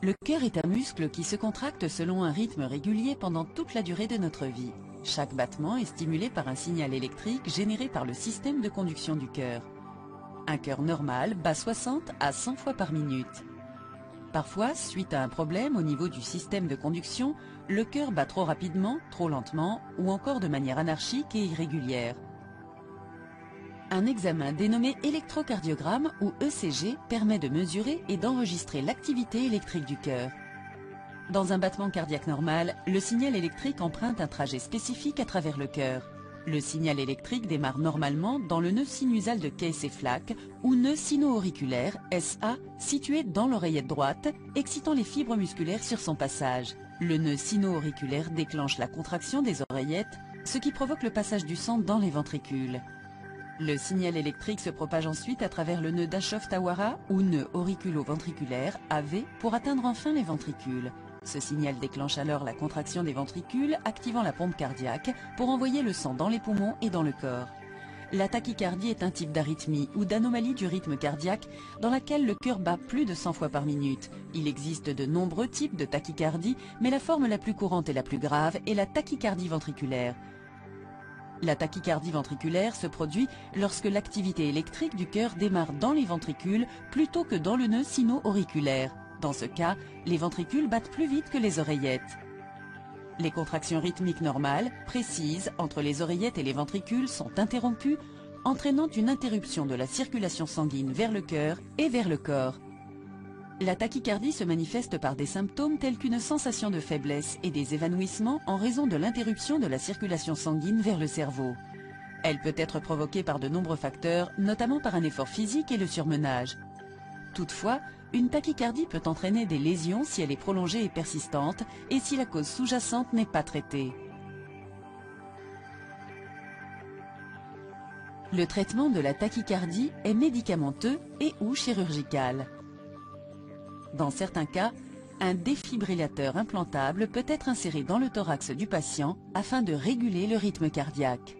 Le cœur est un muscle qui se contracte selon un rythme régulier pendant toute la durée de notre vie. Chaque battement est stimulé par un signal électrique généré par le système de conduction du cœur. Un cœur normal bat 60 à 100 fois par minute. Parfois, suite à un problème au niveau du système de conduction, le cœur bat trop rapidement, trop lentement ou encore de manière anarchique et irrégulière. Un examen dénommé électrocardiogramme ou ECG permet de mesurer et d'enregistrer l'activité électrique du cœur. Dans un battement cardiaque normal, le signal électrique emprunte un trajet spécifique à travers le cœur. Le signal électrique démarre normalement dans le nœud sinusal de Cay-Ceflac ou nœud sino-auriculaire, SA, situé dans l'oreillette droite, excitant les fibres musculaires sur son passage. Le nœud sino-auriculaire déclenche la contraction des oreillettes, ce qui provoque le passage du sang dans les ventricules. Le signal électrique se propage ensuite à travers le nœud d'Aschoff-Tawara ou nœud auriculo-ventriculaire, AV, pour atteindre enfin les ventricules. Ce signal déclenche alors la contraction des ventricules, activant la pompe cardiaque pour envoyer le sang dans les poumons et dans le corps. La tachycardie est un type d'arythmie ou d'anomalie du rythme cardiaque dans laquelle le cœur bat plus de 100 fois par minute. Il existe de nombreux types de tachycardie, mais la forme la plus courante et la plus grave est la tachycardie ventriculaire. La tachycardie ventriculaire se produit lorsque l'activité électrique du cœur démarre dans les ventricules plutôt que dans le nœud sino-auriculaire. Dans ce cas, les ventricules battent plus vite que les oreillettes. Les contractions rythmiques normales, précises, entre les oreillettes et les ventricules sont interrompues, entraînant une interruption de la circulation sanguine vers le cœur et vers le corps. La tachycardie se manifeste par des symptômes tels qu'une sensation de faiblesse et des évanouissements en raison de l'interruption de la circulation sanguine vers le cerveau. Elle peut être provoquée par de nombreux facteurs, notamment par un effort physique et le surmenage. Toutefois, une tachycardie peut entraîner des lésions si elle est prolongée et persistante et si la cause sous-jacente n'est pas traitée. Le traitement de la tachycardie est médicamenteux et ou chirurgical. Dans certains cas, un défibrillateur implantable peut être inséré dans le thorax du patient afin de réguler le rythme cardiaque.